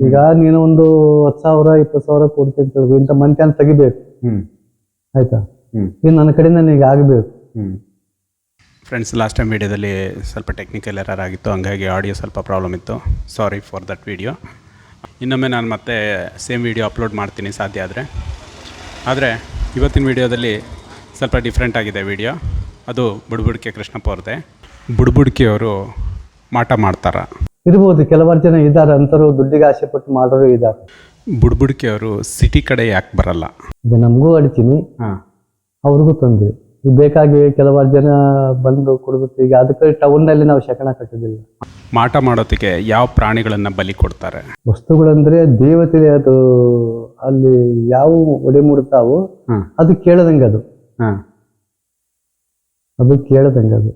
ಈಗ ನೀನು ಒಂದು 10,000 20,000 ಕೊಡ್ತೀನಿ ಅಂತ ಹೇಳ್ಬೇಕು, ಇಂಥ ಮಂತ್ಯಾನ ತೆಗಿಬೇಕು. ಆಯ್ತಾ, ಇದು ನನ್ನ ಕಡೆಯಿಂದ ನನಗೆ ಆಗಬೇಕು. ಫ್ರೆಂಡ್ಸ್, ಲಾಸ್ಟ್ ಟೈಮ್ ವೀಡಿಯೋದಲ್ಲಿ ಸ್ವಲ್ಪ ಟೆಕ್ನಿಕಲ್ ಎರರ್ ಆಗಿತ್ತು, ಹಂಗಾಗಿ ಆಡಿಯೋ ಸ್ವಲ್ಪ ಪ್ರಾಬ್ಲಮ್ ಇತ್ತು. Sorry for that video. ಇನ್ನೊಮ್ಮೆ ನಾನು ಮತ್ತೆ ಸೇಮ್ ವೀಡಿಯೋ ಅಪ್ಲೋಡ್ ಮಾಡ್ತೀನಿ ಸಾಧ್ಯ ಆದರೆ ಇವತ್ತಿನ ವೀಡಿಯೋದಲ್ಲಿ ಸ್ವಲ್ಪ ಡಿಫ್ರೆಂಟ್ ಆಗಿದೆ ವೀಡಿಯೋ. ಅದು ಬುಡ್ಬುಡಿಕೆ ಕೃಷ್ಣಪ್ಪ ಅವ್ರದ್ದೇ. ಬುಡ್ಬುಡಿಕೆಯವರು ಮಾಟ ಮಾಡ್ತಾರ ಇರ್ಬೋದು, ಕೆಲವಾರು ಜನ ಇದ್ದಾರೆ ಅಂತರೂ, ದುಡ್ಡಿಗೆ ಆಸೆ ಪಟ್ಟು ಮಾಡೋರು ಇದ್ದಾರೆ. ಬುಡ್ಬುಡಿಕೆಯವರು ಸಿಟಿ ಕಡೆ ಯಾಕೆ ಬರಲ್ಲ? ಈಗ ನಮಗೂ ಅಡ್ತೀನಿ, ಅವ್ರಿಗೂ ತೊಂದರೆ. ಈಗ ಬೇಕಾಗಿ ಕೆಲವಾರು ಜನ ಬಂದು ಕೊಡ್ಬೇಕು. ಈಗ ಅದಕ್ಕೆ ಟೌನ್ನಲ್ಲಿ ನಾವು ಶಕಣ ಕಟ್ಟೋದಿಲ್ಲ. ಮಾಟ ಮಾಡೋದಕ್ಕೆ ಯಾವ ಪ್ರಾಣಿಗಳನ್ನು ಬಲಿ ಕೊಡ್ತಾರೆ? ವಸ್ತುಗಳಂದ್ರೆ ದೇವತೆ, ಅದು ಅಲ್ಲಿ ಯಾವ ಒಡೆ ಮೂಡ್ತಾವು ಅದು ಕೇಳದಂಗೆ, ಅದು ಕೇಳದಂಗೆ. ಅದು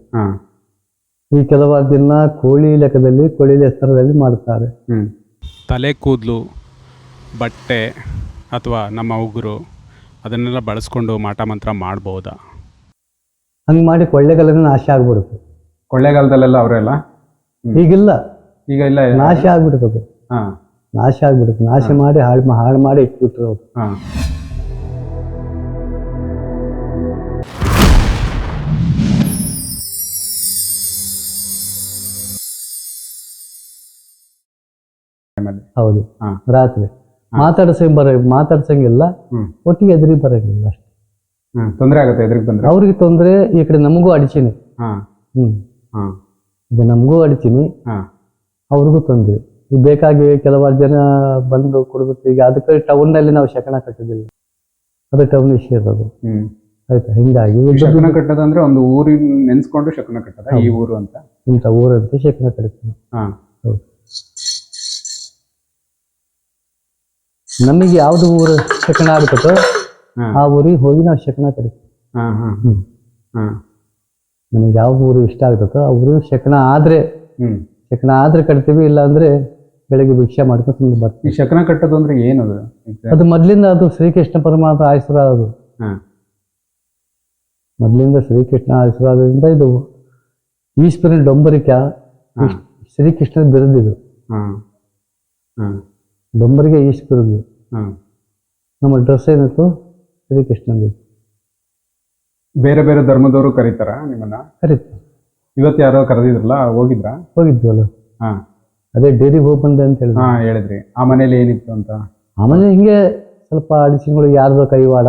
ಈ ಕೆಲವಾರು ಜನ ಕೋಳಿ ಲೆಕ್ಕದಲ್ಲಿ, ಕೋಳಿ ಹೆಸರಲ್ಲಿ ಮಾಡ್ತಾರೆ. ತಲೆ ಕೂದಲು, ಬಟ್ಟೆ ಅಥವಾ ನಮ್ಮ ಉಗುರು ಅದನ್ನೆಲ್ಲ ಬಳಸ್ಕೊಂಡು ಮಾಟ ಮಂತ್ರ ಮಾಡ್ಬೋದಾ? ಹಂಗೆ ಮಾಡಿ ಕೊಳ್ಳೆಗಾಲನೇ ನಾಶ ಆಗ್ಬಿಡುತ್ತೆ. ಕೊಳ್ಳೆಗಾಲದಲ್ಲೆಲ್ಲ ಅವರೆಲ್ಲ ಈಗಿಲ್ಲ, ಈಗ ಇಲ್ಲ, ನಾಶ ಆಗ್ಬಿಡುತ್ತೆ. ನಾಶ ಆಗ್ಬಿಡುತ್ತೆ. ನಾಶ ಮಾಡಿ ಹಾಳು ಮಾಡಿ ಇಟ್ಬಿಟ್ರು ಅವರು. ಹೌದು, ರಾತ್ರಿ ಮಾತಾಡ್ಸಂಗಿಲ್ಲ, ಒಟ್ಟಿಗೆ ಎದುರಿಗೆ ಬರಂಗಿಲ್ಲ. ಅಷ್ಟೇ ತೊಂದರೆ ಆಗುತ್ತೆ. ಎದುರಿಗೆ ಬಂದ್ರೆ ಅವ್ರಿಗೆ ತೊಂದರೆ, ಈ ಕಡೆ ನಮಗೂ ಅಡಿತೀನಿ. ಈಗ ನಮಗೂ ಅಡಿತೀನಿ, ಅವ್ರಿಗೂ ತೊಂದರೆ. ಈಗ ಬೇಕಾಗಿ ಕೆಲವಾರು ಜನ ಬಂದು ಕೊಡ್ಬೇಕು. ಈಗ ಅದಕ್ಕೆ ಟೌನ್ನಲ್ಲಿ ನಾವು ಶಕಣ ಕಟ್ಟೋದಿಲ್ಲ, ಅದು ಟೌನ್ ವಿಷಯ ಇರೋದು. ಆಯ್ತಾ, ಹಿಂಗಾಗಿ ಶಕನ ಕಟ್ಟೋದಂದ್ರೆ ಒಂದು ಊರಿನ ನೆನ್ಸ್ಕೊಂಡು ಶಕನ ಕಟ್ಟದ, ಈ ಊರು ಅಂತ, ಇಂಥ ಊರಂತ ಶಕನ ಕಟ್ತೀವಿ. ಹೌದು, ನಮಗೆ ಯಾವ್ದು ಊರು ಶಕನ ಆಗ್ತದೋ ಆ ಊರಿಗೆ ಹೋಗಿ ನಾವು ಶಕನ ಕರಿತೀವಿ. ನಮಗೆ ಯಾವ ಊರು ಇಷ್ಟ ಆಗ್ತದೋ ಆ ಊರಿಗೆ ಶಕನ ಆದ್ರೆ ಕಟ್ತೀವಿ. ಇಲ್ಲ ಅಂದ್ರೆ ಬೆಳಗ್ಗೆ ಭಿಕ್ಷೆ ಮಾಡ್ಕೊಂಡು ಬರ್ತೀವಿ. ಈ ಶಕನ ಕಟ್ಟೋದು ಅಂದ್ರೆ ಏನದು? ಅದು ಮೊದ್ಲಿಂದ ಅದು ಶ್ರೀಕೃಷ್ಣ ಪರಮಾತ್ಮ ಆಶೀರ್ವಾದ. ಅದು ಮೊದ್ಲಿಂದ ಶ್ರೀಕೃಷ್ಣ ಆಶೀರ್ವಾದದಿಂದ ಇದು ಈಶ್ವರನ ಡೊಂಬರಿಕೆ, ಶ್ರೀಕೃಷ್ಣನ ಬಿರುದಿದು. ಡೊಂಬರಿಗೆ ಈಶ್ವರದು. ನಮ್ಮ ಡ್ರೆಸ್ ಏನಿತ್ತು ಶ್ರೀಕೃಷ್ಣಂದು. ಬೇರೆ ಬೇರೆ ಧರ್ಮದವರು ಕರೀತಾರ ನಿಮ್ಮನ್ನ? ಕರೀತಾರೆ. ಇವತ್ತು ಯಾರೋ ಕರೆದಿದ್ರಲ್ಲ, ಹೋಗಿದ್ವಲ್ಲ. ಅದೇ ಡೈರಿಗೆ ಹೋಗಿ ಬಂದೆ ಅಂತ ಹೇಳಿದ್ರಿ. ಆ ಮನೇಲಿ ಏನಿತ್ತು ಅಂತ? ಆ ಮನೆ ಹಿಂಗೆ ಸ್ವಲ್ಪ ಅಡಿಸಿಗಳು, ಯಾರ್ದೋ ಕೈವಾಡ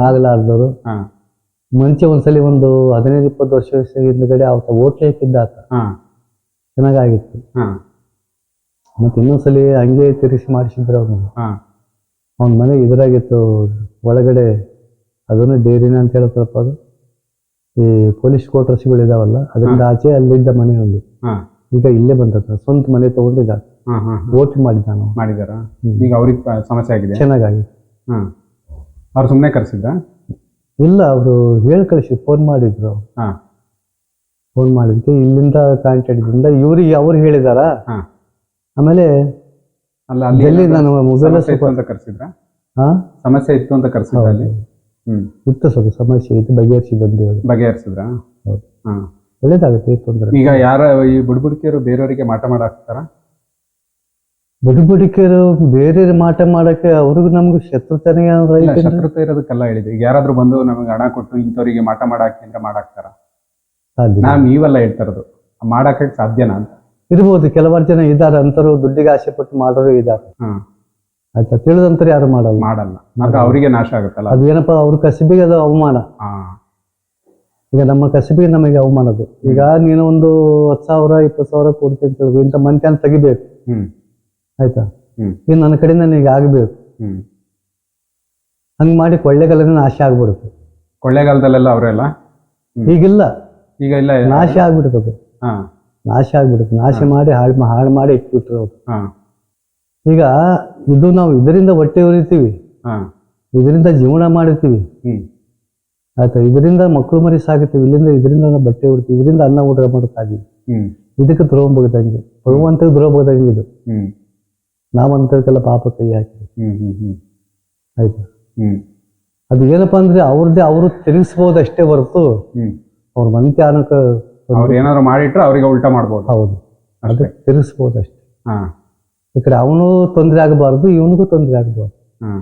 ಆಗ್ಲಾರ್ದವ್ರು. ಮುಂಚೆ ಒಂದ್ಸಲಿ ಒಂದು 15-20 ವರ್ಷ ಹಿಂದ್ಗಡೆ ಅವತ್ತ ಹೋಟ್ಲೆ ಇಟ್ಟಿದ್ದ ಆತ, ಚೆನ್ನಾಗಾಗಿತ್ತು. ಮತ್ತೆ ಇನ್ನೊಂದ್ಸಲಿ ಹಂಗೆ ತಿರುಗಿಸಿ ಮಾಡಿಸಿದ್ರು ಅವ್ನು. ಅವನ ಮನೆ ಇದ್ರಾಗಿತ್ತು ಒಳಗಡೆ, ಅದನ್ನು ಡೈರಿನ ಅಂತ ಹೇಳ್ತಾರಪ್ಪ. ಅದು ಈ ಪೊಲೀಸ್ ಕ್ವಾರ್ಟರ್ಸ್ಗಳು ಇದಾವಲ್ಲ, ಅದರಿಂದ ಆಚೆ ಅಲ್ಲಿದ್ದ ಮನೆ ಒಂದು. ಈಗ ಇಲ್ಲೇ ಬಂದ ಸ್ವಂತ ಮನೆ ತಗೊಂಡಿದ್ದ, ವೋಟ್ ಮಾಡಿದಾರ. ಈಗ ಅವ್ರಿಗೆ ಸಮಸ್ಯೆ ಆಗಿದೆ, ಚೆನ್ನಾಗಾಗಿದೆ. ಅವ್ರು ಸುಮ್ಮನೆ ಕರೆಸಿದ್ದ? ಇಲ್ಲ, ಅವರು ಹೇಳಿ ಕಳಿಸಿ, ಫೋನ್ ಮಾಡಿದ್ರು. ಫೋನ್ ಮಾಡಿದ್ಕೆ ಇಲ್ಲಿಂದ ಕಾಂಟ್ಯಾಕ್ಟ್ ಇವ್ರಿಗೆ ಅವ್ರು ಹೇಳಿದಾರ. ಆಮೇಲೆ ನಾನು ಮೊಬೈಲ್ ಕರ್ಸಿದ್ರ? ಸಮಸ್ಯೆ ಇತ್ತು ಅಂತ ಕರ್ಸಿದ್ರ? ಇತ್ತು, ಸ್ವಲ್ಪ ಸಮಸ್ಯೆ ಇತ್ತು, ಬಗೆಹರಿಸಿದ್ರ? ಒಳ್ಳೇದಾಗುತ್ತೆ, ತೊಂದರೆ. ಈಗ ಯಾರ ಈ ಬುಡ್ಬುಡಿಕೆಯರು ಬೇರೆಯವರಿಗೆ ಮಾಟ ಮಾಡಾಕ್ತಾರ? ಬುಡ್ಬುಡಿಕೆಯರು ಬೇರೆ ಮಾಟ ಮಾಡಕ್ಕೆ ಅವ್ರಿಗೂ ನಮ್ಗೆ ಶತ್ರುತನೇ ಶತ್ರುತೆ ಇರೋದಕ್ಕೆಲ್ಲ ಹೇಳಿದ್ರಿ. ಈಗ ಯಾರಾದ್ರೂ ಬಂದು ನಮಗೆ ಹಣ ಕೊಟ್ಟು ಇಂಥವ್ರಿಗೆ ಮಾಟ ಮಾಡಾಕಿ ಅಂದ್ರೆ ಮಾಡಾಕ್ತಾರ? ನೀವೆಲ್ಲ ಹೇಳ್ತಾ ಇರೋದು ಮಾಡಾಕ ಸಾಧ್ಯನಾ ಅಂತ? ಇರ್ಬೋದು, ಕೆಲವಾರು ಜನ ಇದ್ದಾರೆ ಅಂತರೂ, ದುಡ್ಡಿಗೆ ಆಸೆ ಪಟ್ಟು ಮಾಡೋರು ಇದ್ದಾರೆ. ಆಯ್ತಾ, ತಿಳಿದಂತರು ಯಾರು ಮಾಡಲ್ಲ. ಅವರಿಗೆ ನಾಶ ಆಗುತ್ತಲ್ಲ. ಅದೇನಪ್ಪ, ಅವ್ರ ಕಸಿಬಿಗೆ ಅದು ಅವಮಾನ. ಈಗ ನಮ್ಮ ಕಸಿಬಿಗೆ ನಮಗೆ ಅವಮಾನದು. ಈಗ ನೀನು ಒಂದು 10,000 20,000 ಕೊಡ್ತೀನಿ ಅಂತ ಹೇಳ್ಬೇಕು, ಇಂಥ ಮಂತ್ಯಾನ ತೆಗಿಬೇಕು. ಆಯ್ತಾ, ಇದು ನನ್ನ ಕಡೆಯಿಂದ ನನಗೆ ಆಗಬೇಕು. ಹಂಗೆ ಮಾಡಿ ಕೊಳ್ಳೆಗಾಲನೇ ನಾಶ ಆಗ್ಬಿಡುತ್ತೆ. ಕೊಳ್ಳೆಗಾಲದಲ್ಲೆಲ್ಲ ಅವರೆಲ್ಲ ಈಗಿಲ್ಲ, ಈಗ ಇಲ್ಲ, ನಾಶ ಆಗ್ಬಿಡುತ್ತೆ. ನಾಶ ಆಗ್ಬಿಡುತ್ತೆ. ನಾಶ ಮಾಡಿ ಹಾಳು ಮಾಡಿ ಇಟ್ಬಿಟ್ರು ಅವರು. ಈಗ ಇದು ನಾವು ಇದರಿಂದ ಹೊಟ್ಟೆ ಉರಿತೀವಿ, ಇದರಿಂದ ಜೀವನ ಮಾಡಿರ್ತೀವಿ. ಆಯ್ತಾ, ಇದರಿಂದ ಮಕ್ಕಳು ಮರಿ ಸಾಗುತ್ತೀವಿ, ಇದರಿಂದ ಬಟ್ಟೆ ಉಡ್ತೀವಿ, ಇದರಿಂದ ಅನ್ನ ಊಟ ಮಾಡ್ತಾ ಇದೀವಿ. ಇದಕ್ಕೆ ದ್ರೋಹ ಬಗ್ದಂಗೆ, ಭಗವಂತ ದ್ರೋಹ ಬಗ್ದಂಗೆ ಇದು. ನಾವಂತಕ್ಕೆಲ್ಲ ಪಾಪ ಕೈ ಹಾಕಿ. ಆಯ್ತಾ, ಅದು ಏನಪ್ಪಾ ಅಂದ್ರೆ ಅವರು ತಿರುಗಿಸ್ಬೋದು ಅಷ್ಟೇ ಹೊರತು ಅವ್ರ ಮಂತ್ಯಾನಕ ಅವ್ರು ಏನಾದ್ರು ಮಾಡಿಟ್ರೆ ಅವ್ರಿಗೆ ಉಲ್ಟಾ ಮಾಡ್ಬೋದು. ಹೌದು, ಅದಕ್ಕೆ ತಿರ್ಗಿಸ್ಬೋದು ಅಷ್ಟೇ. ಹಾ ಈ ಕಡೆ ಅವನು ತೊಂದರೆ ಆಗಬಾರ್ದು, ಇವನಿಗೂ ತೊಂದರೆ ಆಗಬಾರ್ದು. ಹಾ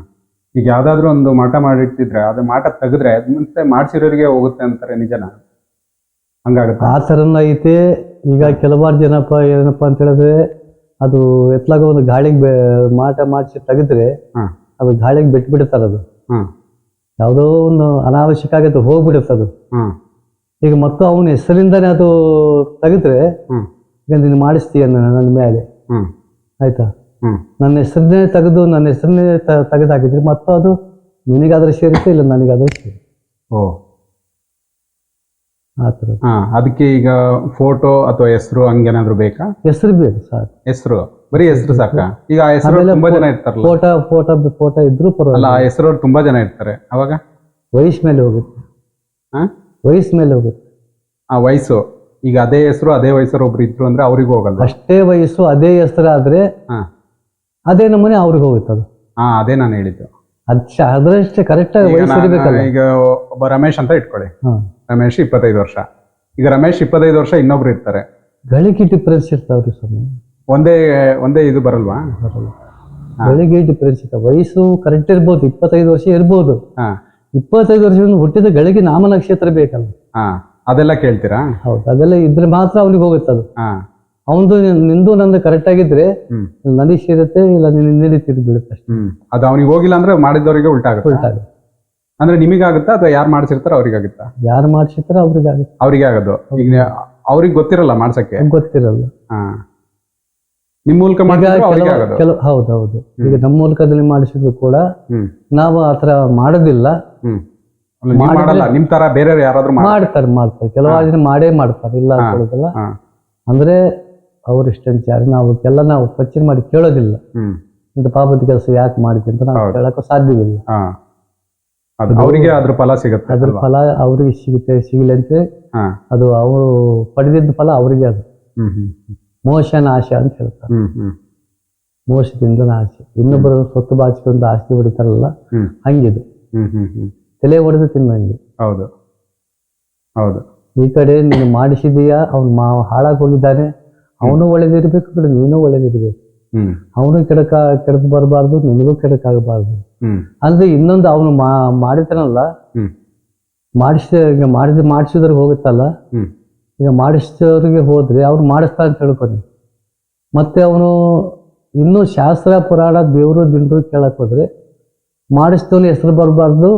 ಈಗ ಯಾವ್ದಾದ್ರು ಒಂದು ಮಾಟ ಮಾಡಿಟ್ಟಿದ್ರೆ ಅದು ಮಾಟ ತೆಗೆದ್ರೆ ಅದ್ ಮತ್ತೆ ಮಾಡ್ಸಿರೋರಿಗೆ ಹೋಗುತ್ತೆ ಅಂತಾರೆ, ನಿಜನಾ? ಹಂಗಾಗುತ್ತೆ? ಆ ಥರನ ಐತೆ. ಈಗ ಕೆಲವಾರು ಜನಪ್ಪ ಏನಪ್ಪ ಅಂತ ಹೇಳಿದ್ರೆ, ಅದು ಎತ್ಲಾಗ ಒಂದು ಗಾಳಿಗೆ ಮಾಟ ಮಾಡಿಸಿ ತೆಗೆದ್ರೆ ಹಾ ಅದು ಗಾಳಿಗೆ ಬಿಟ್ಬಿಡ್ತಾರೆ. ಅದು ಹಾ ಯಾವುದೋ ಒಂದು ಅನಾವಶ್ಯಕ ಆಗತ್ತೆ, ಹೋಗ್ಬಿಡುತ್ತೆ ಅದು. ಹಾ ಈಗ ಮತ್ತು ಅವನ ಹೆಸರಿಂದಾನೆ ಅದು ತೆಗೆದ್ರೆ, ಹ್ಮ್ ಈಗ ನೀನು ಮಾಡಿಸ್ತೀಯ ನನ್ನ ಮೇಲೆ, ಹ್ಮ್ ಆಯ್ತಾ, ಹ್ಮ್ ನನ್ನ ಹೆಸರನ್ನೇ ತೆಗೆದು ನನ್ನ ಹೆಸರನ್ನೇ ತೆಗೆದಾಕಿದ್ರೆ ಮತ್ತು ಅದು ನಿನಗಾದ್ರೆ ಸೇರುತ್ತೆ, ಇಲ್ಲ ನನಗಾದ್ರೆ ಸೇರುತ್ತೆ. ಓ ಆ ಥರ ಹಾ ಅದಕ್ಕೆ ಈಗ ಫೋಟೋ ಅಥವಾ ಹೆಸರು ಹಂಗೇನಾದ್ರು ಬೇಕಾ? ಹೆಸರು ಬೇಕು ಸರ್. ಹೆಸರು ಬರೀ ಹೆಸರು ಸಾಕ? ಈಗ ಆ ಹೆಸರು ತುಂಬಾ ಜನ ಇರ್ತಾರಲ್ಲ, ಫೋಟೋ ಇದ್ರೂ ಅಲ್ಲ ಪರವಾಗಿಲ್ಲ. ಆ ಹೆಸರು ತುಂಬಾ ಜನ ಇರ್ತಾರೆ, ಅವಾಗ ವಯಸ್ಸು ಮೇಲೆ ಹೋಗುತ್ತೆ. ಹಾ ವಯಸ್ಸು ಮೇಲೆ ಹೋಗುತ್ತೆ. ಆ ವಯಸ್ಸು ಈಗ ಅದೇ ಹೆಸರು ಅದೇ ವಯಸ್ಸರು ಒಬ್ರು ಇದ್ರು ಅಂದ್ರೆ ಅವ್ರಿಗೂ ಹೋಗಲ್ಲ? ಅಷ್ಟೇ ವಯಸ್ಸು ಅದೇ ಹೆಸರಾದ್ರೆ ಹಾ ಅದೇ ನಮ್ಮನೆ ಅವ್ರಿಗೆ ಹೋಗುತ್ತೆ. ಅದು ಹಾ ಅದೇ ನಾನು ಹೇಳಿದ್ದು. ಅದರಷ್ಟೇ ಕರೆಕ್ಟಾಗಿ ಈಗ ವಯಸ್ಸು ಇರಬೇಕಲ್ಲ. ಈಗ ಒಬ್ಬ ರಮೇಶ್ ಅಂತ ಇಟ್ಕೊಳ್ಳಿ, ಹಾಂ, ರಮೇಶ್ 25 ವರ್ಷ. ಈಗ ರಮೇಶ್ 25 ವರ್ಷ ಇನ್ನೊಬ್ರು ಇರ್ತಾರೆ, ಗಳಿಗೆ ಡಿಫ್ರೆನ್ಸ್ ಇರ್ತಾವ್ರಿ ಸ್ವಾಮಿ. ಒಂದೇ ಇದು ಬರಲ್ವಾ? ಬರಲ್ಲ. ಗಳಿಗೆ ಡಿಫ್ರೆನ್ಸ್ ಇರ್ತಾವ. ವಯಸ್ಸು ಕರೆಕ್ಟ್ ಇರ್ಬೋದು, 25 ವರ್ಷ ಇರ್ಬೋದು. ಹಾ 25 ವರ್ಷದಿಂದ ಹುಟ್ಟಿದ ಗಳಿಗೆ ನಾಮ ನಕ್ಷತ್ರ ಬೇಕಲ್ಲ. ಹಾ ಅದೆಲ್ಲ ಕೇಳ್ತೀರಾ? ಹೌದು, ಅದೆಲ್ಲ ಇದ್ರೆ ಮಾತ್ರ ಅವ್ನಿಗೆ ಹೋಗುತ್ತೆ ಅದು. ಹಾ ಅವನದು ನಿಂದು ನಂದು ಕರೆಕ್ಟ್ ಆಗಿದ್ರೆ ಹ್ಮ್ ನನಗೆ ಸೇರುತ್ತೆ, ಇಲ್ಲ ನಿನ್ನೆ ತಿರುಗಿ ಬೀಳುತ್ತೆ ಅಷ್ಟೇ. ಅದು ಅವ್ನಿಗೆ ಹೋಗಿಲ್ಲ ಅಂದ್ರೆ ಮಾಡಿದವರಿಗೆ ಉಲ್ಟಾ ಆಗುತ್ತೆ. ಉಲ್ಟಾಗುತ್ತೆ. ಅಂದ್ರೆ ನಿಮಗಾಗುತ್ತಾ ಅಥವಾ ಯಾರು ಮಾಡ್ಸಿರ್ತಾರೋ ಅವ್ರಿಗಾಗುತ್ತಾ? ಯಾರು ಮಾಡಿಸಿರ್ತಾರೆ ಅವ್ರಿಗೆ ಆಗುತ್ತೆ. ಅವ್ರಿಗೆ ಆಗೋದು. ಈಗ ಅವ್ರಿಗೆ ಗೊತ್ತಿರಲ್ಲ ಮಾಡ್ಸಕ್ಕೆ? ಗೊತ್ತಿರಲ್ಲ. ಹಾ ನಿಮ್ ಮೂಲಕ ಮಾಡಿದ್ರೆ ಅವ್ರಿಗೆ ಆಗೋದು. ಕೆಲವು ಹೌದೌದು. ಈಗ ನಮ್ಮ ಮೂಲಕದಲ್ಲಿ ಮಾಡಿಸಿದ್ರು ಕೂಡ ಹ್ಮ್ ನಾವು ಆತರ ಮಾಡೋದಿಲ್ಲ. ಹ್ಮ್ ನೀವ್ ಮಾಡಲ್ಲ, ನಿಮ್ ತರ ಬೇರೆ ಯಾರಾದ್ರೂ ಮಾಡ್ತಾರೆ. ಕೆಲವಾರು ಜನ ಮಾಡೇ ಮಾಡ್ತಾರೆ, ಇಲ್ಲ ಅಂತ ಹೇಳೋದಿಲ್ಲ. ಅಂದ್ರೆ ಅವ್ರ ಇಷ್ಟಂಚಾರ ನಾವಕ್ಕೆಲ್ಲ ನಾವು ಪಚ್ಚಿ ಮಾಡಿ ಕೇಳೋದಿಲ್ಲ. ಇಂಥ ಪಾಪದ ಕೆಲಸ ಯಾಕೆ ಮಾಡಿದ್ವಿ ಅಂತ ನಾವು ಕೇಳಕ್ಕೂ ಸಾಧ್ಯವಿಲ್ಲ. ಅವರಿಗೆ ಅದ್ರ ಫಲ ಸಿಗುತ್ತೆ, ಅದ್ರ ಫಲ ಅವ್ರಿಗೆ ಸಿಗಲಂತೆ. ಅದು ಅವರು ಪಡೆದಿದ್ದ ಫಲ ಅವ್ರಿಗೆ. ಅದು ಮೋಶ ನಾಶ ಅಂತ ಹೇಳ್ತಾರೆ. ಮೋಸದಿಂದ ನಾಶ. ಇನ್ನೊಬ್ಬರು ಸ್ವತ್ತು ಬಾಚಿಕೊಂಡು ಆಸ್ತಿ ಹೊಡಿತಾರಲ್ಲ, ಹಂಗಿದು. ತಲೆ ಹೊಡೆದು ತಿನ್ನಂಗೆ. ಹೌದು ಹೌದು. ಈ ಕಡೆ ನೀನು ಮಾಡಿಸಿದೀಯಾ, ಅವ್ನು ಹಾಳಾಗಿ ಹೋಗಿದ್ದಾನೆ, ಅವನು ಒಳ್ಳೇದಿರ್ಬೇಕು, ಕಡೆ ನೀನು ಒಳ್ಳೇದಿರ್ಬೇಕು. ಅವನು ಕೆಡಕ್ ಬರಬಾರ್ದು, ನಿನಗೂ ಕೆಡಕಾಗಬಾರ್ದು. ಅಂದ್ರೆ ಇನ್ನೊಂದು ಅವನು ಮಾಡಿತಾನಲ್ಲ, ಮಾಡಿಸಿದವ್ರಿಗೆ ಹೋಗುತ್ತಲ್ಲ, ಈಗ ಮಾಡಿಸಿದವ್ರಿಗೆ ಹೋದ್ರೆ ಅವ್ರು ಮಾಡಿಸ್ತಾ ಅಂತ ಹೇಳ್ಕೊನಿ. ಮತ್ತೆ ಅವನು ಇನ್ನೂ ಶಾಸ್ತ್ರ ಪುರಾಣ ದೇವರು ದಿಂಡ್ರು ಕೇಳಕ್ ಹೋದ್ರೆ ಮಾಡಿಸಿದವನ ಹೆಸರು ಬರಬಾರ್ದು,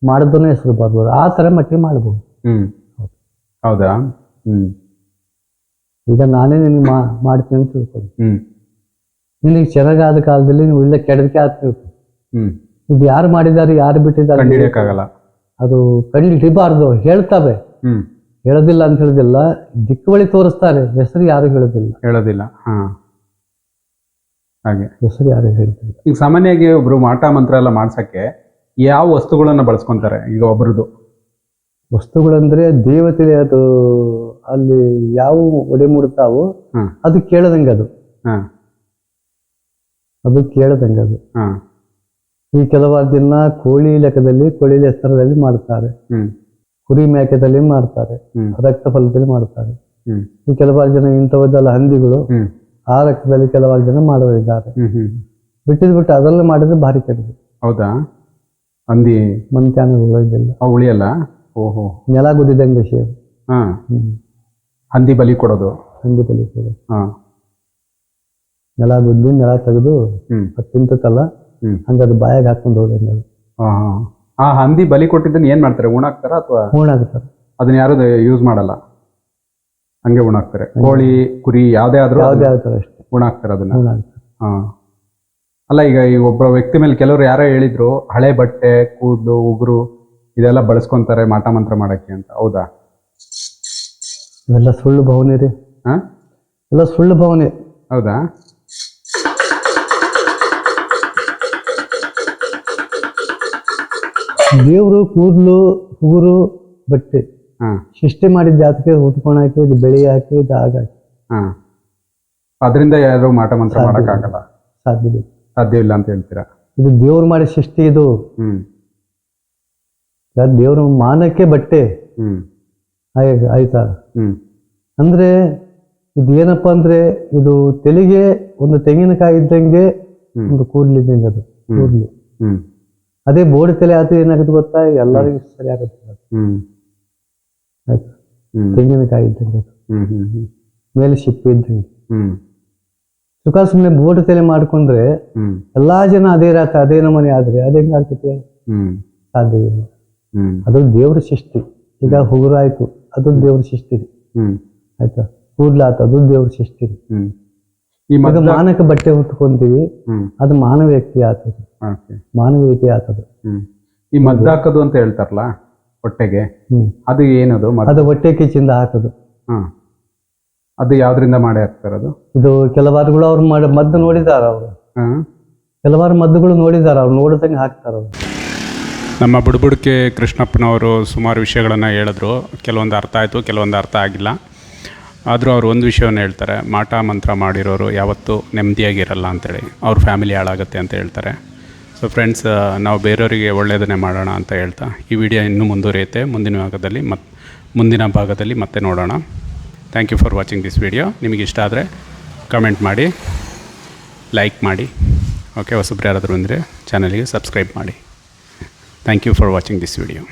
ಮಾಡಿದವನ ಹೆಸರು ಬರ್ಬಾರ್ದು. ಆ ಥರ ಮಟ್ಟಿಗೆ ಮಾಡ್ಬೋದು. ಹೌದಾ? ಈಗ ನಾನೇ ನಿನ್ಗೆ ಮಾಡ್ತೀನಿ ಅಂತ ತಿಳ್ಕೊಳ್ಳಿ. ನಿನಗೆ ಚೆನ್ನಾಗಾದ ಕಾಲದಲ್ಲಿ ನೀವು ಇಲ್ಲ ಕೆಡದಕ್ಕೆ ಆಗ್ತಿರ್ತೀವಿ. ಇದು ಯಾರು ಮಾಡಿದ್ದಾರೆ, ಯಾರು ಬಿಟ್ಟಿದ್ದಾರೆ ಅದು ಕಂಡು ಹಿಡಿಬಾರ್ದು. ಹೇಳ್ತವೆ, ಹೇಳೋದಿಲ್ಲ ಅಂತ ಹೇಳೋದಿಲ್ಲ, ದಿಕ್ಕುವಳಿ ತೋರಿಸ್ತಾರೆ, ಹೆಸರು ಯಾರು ಹೇಳೋದಿಲ್ಲ. ಹಾಗೆ ಹೆಸರು ಯಾರು ಹೇಳ್ತಿಲ್ಲ. ಈಗ ಸಾಮಾನ್ಯವಾಗಿ ಒಬ್ರು ಮಾಟ ಮಂತ್ರ ಎಲ್ಲ ಮಾಡ್ಸಕ್ಕೆ ಯಾವ ವಸ್ತುಗಳನ್ನ ಬಳಸ್ಕೊಂತಾರೆ? ಈಗ ಒಬ್ರದ್ದು ವಸ್ತುಗಳಂದ್ರೆ ದೇವತೆ, ಅದು ಅಲ್ಲಿ ಯಾವ ಒಡೆ ಮೂಡ್ತಾವೋ ಅದು ಕೇಳದಂಗೆ. ಅದು ಕೇಳದಂಗೆ. ಅದು ಈ ಕೆಲವಾರು ದಿನ ಕೋಳಿ ಲೆಕ್ಕದಲ್ಲಿ, ಕೋಳಿ ಹೆಸರಲ್ಲಿ ಮಾಡ್ತಾರೆ, ಕುರಿ ಮೇಕೆದಲ್ಲಿ ಮಾಡ್ತಾರೆ, ರಕ್ತ ಫಲದಲ್ಲಿ ಮಾಡ್ತಾರೆ. ಈ ಕೆಲವಾರು ಜನ ಇಂಥವದ್ದೆಲ್ಲ ಹಂದಿಗಳು, ಆ ರಕ್ತದಲ್ಲಿ ಕೆಲವಾರು ಜನ ಮಾಡೋರಿದ್ದಾರೆ. ಬಿಟ್ಟು ಅದೆಲ್ಲ ಮಾಡಿದ್ರೆ ಭಾರಿ ಕೆಟ್ಟದು. ಹೌದಾ? ಹಂದಿ ಮಂತ್ಯಾನ ಉಳಿದಿಲ್ಲ, ಉಳಿಯಲ್ಲ. ಓಹೋ. ನೆಲ ಗುದ್ದಿದಂಗೆ ವಿಷಯ. ಹಂದಿ ಬಲಿ ಕೊಡೋದು. ನೆಲ ಗುದ್ದಿ ನೆಲ ತೆಗೆದು ತಿಂತಲ್ಲ, ಹಂಗದು ಬಾಯಾಗ ಹಾಕೊಂಡು ಹೋದಂಗೆ. ಆ ಹಂದಿ ಬಲಿ ಕೊಟ್ಟಿದ್ದನ್ನ ಏನ್ ಮಾಡ್ತಾರೆ? ಉಣಾಕ್ತಾರ ಅಥವಾ? ಉಣಾಕ್ತಾರೆ. ಅದನ್ನ ಯಾರು ಯೂಸ್ ಮಾಡಲ್ಲ, ಹಂಗೆ ಉಣಾಕ್ತಾರೆ. ಕೋಳಿ ಕುರಿ ಯಾವ್ದೇ ಆದ್ರೂ ಅಷ್ಟೇ ಉಣಾಕ್ತಾರೆ ಅದನ್ನ. ಅಲ್ಲ, ಈಗ ಒಬ್ಬ ವ್ಯಕ್ತಿ ಮೇಲೆ ಕೆಲವರು ಯಾರೋ ಹೇಳಿದ್ರು ಹಳೆ ಬಟ್ಟೆ, ಕೂದಲು, ಉಗುರು ಇದೆಲ್ಲ ಬಳಸ್ಕೊಂತಾರೆ ಮಾಟ ಮಂತ್ರ ಮಾಡಕ್ಕೆ ಅಂತ. ಹೌದಾ? ಇವೆಲ್ಲ ಸುಳ್ಳು ಭಾವನೆ ರೀ. ಎಲ್ಲ ಸುಳ್ಳು ಭಾವನೆ. ಹೌದಾ? ದೇವ್ರು ಕೂದಲು, ಉಗುರು, ಬಟ್ಟೆ ಸೃಷ್ಟಿ ಮಾಡಿದ ಜಾತಕ್ಕೆ ಉತ್ಕೊಂಡು ಹಾಕಿ, ಇದು ಬೆಳೆ ಹಾಕಿ, ಇದು ಆಗಾಕಿ. ಅದರಿಂದ ಯಾರು ಮಾಟ ಮಂತ್ರ ಮಾಡಕ್ ಆಗಲ್ಲ, ಸಾಧ್ಯವಿಲ್ಲ ಅಂತ ಹೇಳ್ತೀರಾ? ಇದು ದೇವ್ರು ಮಾಡಿ ಸೃಷ್ಟಿ. ಇದು ದೇವ್ರ ಮಾನಕ್ಕೆ ಬಟ್ಟೆ. ಆಯ್ತಾ? ಅಂದ್ರೆ ಇದು ಏನಪ್ಪ ಅಂದರೆ ಇದು ತೆಲಿಗೆ ಒಂದು ತೆಂಗಿನಕಾಯಿ ಇದ್ದಂಗೆ ಒಂದು ಕೂದಲಿದ್ದಂಗೆ ಅದು ಕೂದಲು. ಹ್ಮ್ ಅದೇ ಬೋಡಿ ತಲೆ ಆದ್ರೆ ಏನಾಗುತ್ತೆ ಗೊತ್ತಾ, ಎಲ್ಲರಿಗೂ ಸರಿ ಆಗುತ್ತೆ ಅದು. ಹ್ಮ್ ಆಯ್ತು, ಹ್ಮ್ ತೆಂಗಿನಕಾಯಿ ಇದ್ದಂಗೆ ಅದು, ಹ್ಮ್ ಹ್ಮ್ ಹ್ಮ್ ಮೇಲೆ ಶಿಪ್ಪು ಇದ್ದಂಗೆ. ಹ್ಮ್ ಸುಖ ಸುಮ್ಮನೆ ಬೋಡಿ ತಲೆ ಮಾಡ್ಕೊಂಡ್ರೆ ಹ್ಮ್ ಎಲ್ಲಾ ಜನ ಅದೇ ರಾತ ಅದೇ ನಮನೆ ಆದ್ರೆ ಅದು ಹೆಂಗ್ ಆಗ್ತೈತಿ? ಹ್ಮ್ ಸಾಧ್ಯವಿಲ್ಲ. ಹ್ಮ್ ಅದು ದೇವ್ರ ಸೃಷ್ಟಿ. ಈಗ ಹುಗುರು ಆಯ್ತು, ಅದು ದೇವ್ರ ಸೃಷ್ಟಿ ರೀ. ಹ್ಮ್ ಆಯ್ತಾ, ಕೂದ್ಲಾತ ಅದು ದೇವ್ರ ಸೃಷ್ಟಿ ರೀ. ಹ್ಮ್ ಈ ಈಗ ಮದ್ದ ಮಾನಕ ಬಟ್ಟೆ ಹೊತ್ಕೊಂತೀವಿ, ಹ್ಮ್ ಅದು ಮಾನವೀಯತೆ ಆಗ್ತದೆ, ಓಕೆ. ಮಾನವೀಯತೆ ಆಗ್ತದೆ. ಹ್ಮ್ ಈ ಮದ್ದಾಕೋದು ಅಂತ ಹೇಳ್ತಾರಲ್ಲ ಹೊಟ್ಟೆಗೆ, ಅದು ಏನದು ಮದ್ದು? ಅದು ಹೊಟ್ಟೆ ಕಿಚ್ಚಿಂದ ಹಾಕೋದು. ಹಾ, ಅದು ಯಾವ್ದ್ರಿಂದ ಮಾಡಿ ಹಾಕ್ತಾರದು? ಇದು ಕೆಲವಾರುಗಳು ಅವ್ರು ಮಾಡಿ ಮದ್ದು ನೋಡಿದಾರ, ಅವರು ಹಾ, ಕೆಲವಾರು ಮದ್ದುಗಳು ನೋಡಿದಾರ, ಅವ್ರು ನೋಡಿದಂಗೆ ಹಾಕ್ತಾರ ಅವ್ರು. ನಮ್ಮ ಬುಡಬುಡಕೆ ಕೃಷ್ಣಪ್ಪನವರು ಸುಮಾರು ವಿಷಯಗಳನ್ನು ಹೇಳಿದ್ರು. ಕೆಲವೊಂದು ಅರ್ಥ ಆಯಿತು, ಕೆಲವೊಂದು ಅರ್ಥ ಆಗಿಲ್ಲ. ಆದರೂ ಅವ್ರು ಒಂದು ವಿಷಯವನ್ನು ಹೇಳ್ತಾರೆ, ಮಾಟ ಮಂತ್ರ ಮಾಡಿರೋರು ಯಾವತ್ತೂ ನೆಮ್ಮದಿಯಾಗಿರಲ್ಲ ಅಂತೇಳಿ, ಅವ್ರ ಫ್ಯಾಮಿಲಿ ಹಾಳಾಗುತ್ತೆ ಅಂತ ಹೇಳ್ತಾರೆ. ಸೊ ಫ್ರೆಂಡ್ಸ್, ನಾವು ಬೇರೆಯವರಿಗೆ ಒಳ್ಳೆಯದನ್ನೇ ಮಾಡೋಣ ಅಂತ ಹೇಳ್ತಾ ಈ ವಿಡಿಯೋ ಇನ್ನೂ ಮುಂದುವರಿಯುತ್ತೆ. ಮುಂದಿನ ಭಾಗದಲ್ಲಿ ಮತ್ತೆ ನೋಡೋಣ. Thank you for watching this video. ನಿಮಗೆ ಇಷ್ಟ ಆದರೆ ಕಮೆಂಟ್ ಮಾಡಿ, ಲೈಕ್ ಮಾಡಿ. ಓಕೆ, ಹೊಸಬ್ರು ಯಾರಾದರೂ ಬಂದರೆ ಚಾನಲಿಗೆ ಸಬ್ಸ್ಕ್ರೈಬ್ ಮಾಡಿ. Thank you for watching this video.